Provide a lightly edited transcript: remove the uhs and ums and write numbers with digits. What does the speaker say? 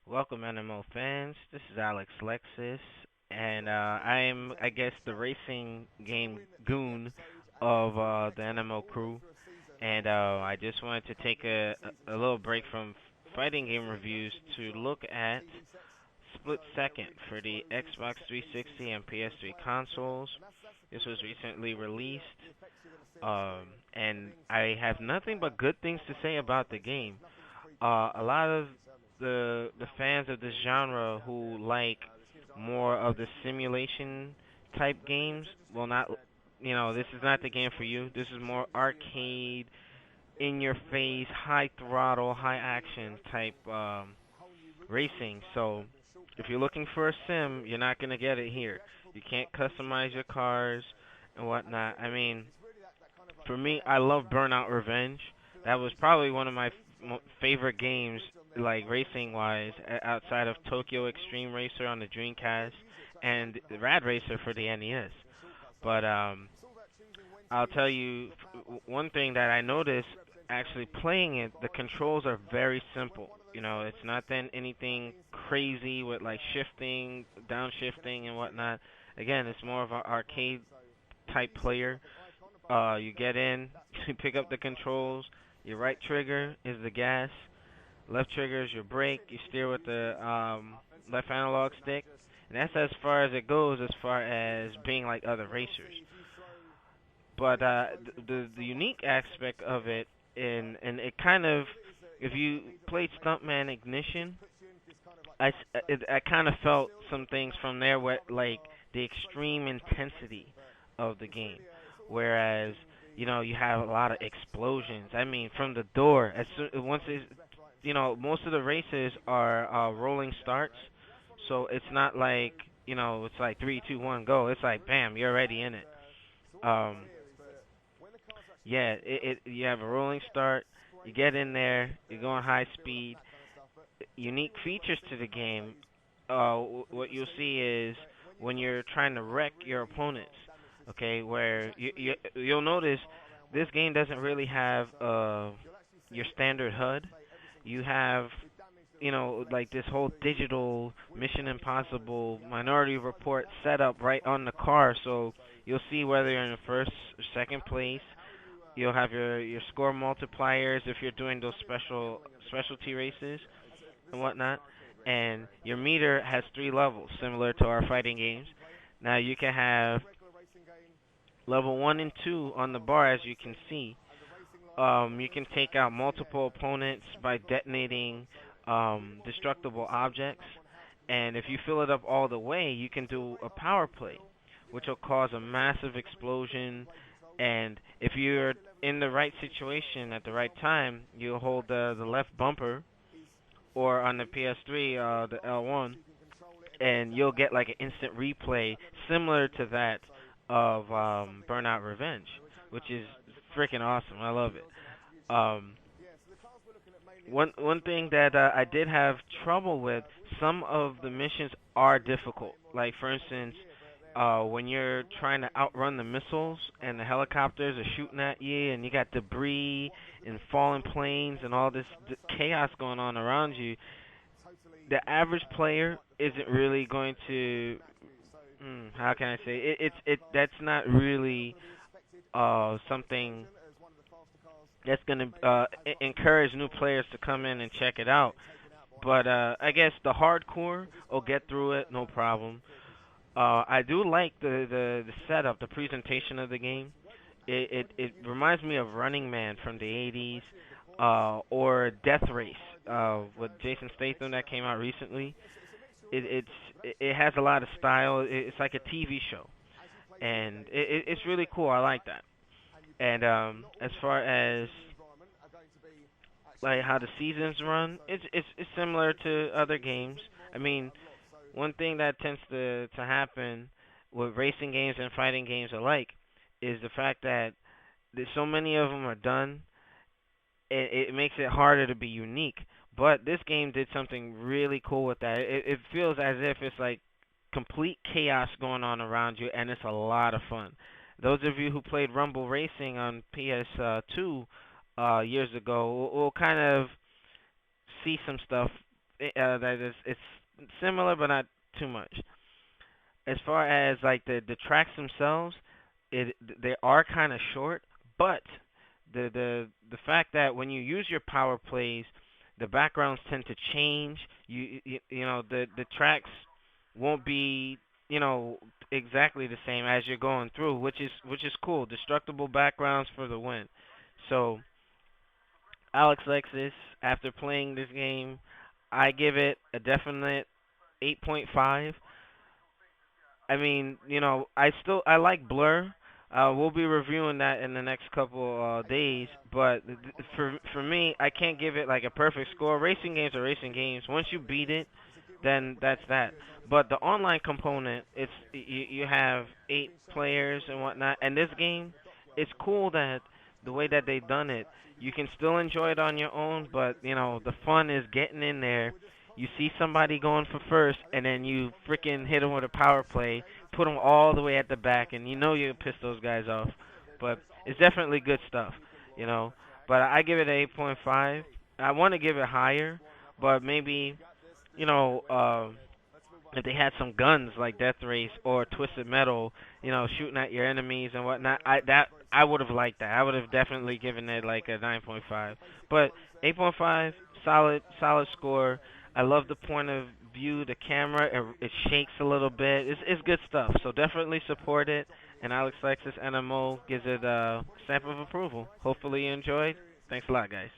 Welcome, nMo fans. This is Alexlexus, and I'm, I guess, the racing game goon of the nMo crew. And I just wanted to take a little break from fighting game reviews to look at Split Second for the Xbox 360 and PS3 consoles. This was recently released, and I have nothing but good things to say about the game. A lot of the fans of this genre who like more of the simulation type games will not, this is not the game for you. This is more arcade, in your face, high throttle, high action type racing. So if you're looking for a sim, you're not gonna get it here. You can't customize your cars and whatnot. I mean, for me, I love Burnout Revenge. That was probably one of my favorite games, like racing wise, outside of Tokyo Extreme Racer on the Dreamcast and Rad Racer for the NES. But I'll tell you one thing that I noticed actually playing it. The controls are very simple. It's not then anything crazy with like shifting, downshifting, and whatnot. Again, it's more of an arcade type player. You get in, you pick up the controls. Your right trigger is the gas, left trigger is your brake. You steer with the left analog stick, and that's as far as it goes as far as being like other racers. But the unique aspect of it, and it kind of, if you played Stuntman Ignition, I kind of felt some things from there, where like the extreme intensity of the game, whereas you have a lot of explosions. I mean, from the door, as soon once it's, most of the races are rolling starts, so it's not like it's like 3, 2, 1, go. It's like bam, you're already in it. Um, yeah, you have a rolling start. You get in there, you go on high speed. Unique features to the game. What you'll see is when you're trying to wreck your opponents. Okay, where you'll notice this game doesn't really have your standard HUD. You have like this whole digital Mission Impossible Minority Report setup right on the car, so you'll see whether you're in first or second place. You'll have your score multipliers if you're doing those specialty races and whatnot. And your meter has 3 levels, similar to our fighting games. Now you can have level 1 and 2 on the bar, as you can see. You can take out multiple opponents by detonating destructible objects. And if you fill it up all the way, you can do a power play, which will cause a massive explosion. And if you're in the right situation at the right time, you hold the left bumper, or on the PS3, the L1, and you'll get like an instant replay similar to that of Burnout Revenge, which is freaking awesome. I love it. Um, one thing that I did have trouble with, some of the missions are difficult. Like for instance, when you're trying to outrun the missiles and the helicopters are shooting at you, and you got debris and falling planes and all this chaos going on around you, the average player isn't really going to. How can I say it's that's not really something that's going to encourage new players to come in and check it out. But I guess the hardcore will get through it, no problem. I do like the setup, the presentation of the game. It reminds me of Running Man from the 80s, or Death Race with Jason Statham that came out recently. It has a lot of style. It's like a TV show, and it's really cool. I like that. And as far as like how the seasons run, it's similar to other games. I mean, one thing that tends to happen with racing games and fighting games alike is the fact that there's so many of them are done. It makes it harder to be unique. But this game did something really cool with that. It feels as if it's like complete chaos going on around you, and it's a lot of fun. Those of you who played Rumble Racing on PS2 years ago will kind of see some stuff that is it's similar but not too much. As far as like the tracks themselves, it they are kind of short, but the fact that when you use your power plays, the backgrounds tend to change. You know the tracks won't be you know exactly the same as you're going through, which is cool. Destructible backgrounds for the win. So Alexlexus, after playing this game, I give it a definite 8.5. I mean, I like Blur. We'll be reviewing that in the next couple days, but for me, I can't give it like a perfect score. Racing games are racing games. Once you beat it, then that's that. But the online component, you have 8 players and whatnot, and this game, it's cool that the way that they've done it, you can still enjoy it on your own, but the fun is getting in there. You see somebody going for first, and then you freaking hit them with a power play, put them all the way at the back, and you piss those guys off. But it's definitely good stuff, you know. But I give it an 8.5. I want to give it higher, but maybe you know, if they had some guns like Death Race or Twisted Metal, shooting at your enemies and whatnot, I would have liked that. I would have definitely given it like a 9.5. But 8.5, solid score. I love the point of view, the camera. It shakes a little bit. It's good stuff. So definitely support it. And Alex Lexus NMO gives it a stamp of approval. Hopefully you enjoyed. Thanks a lot, guys.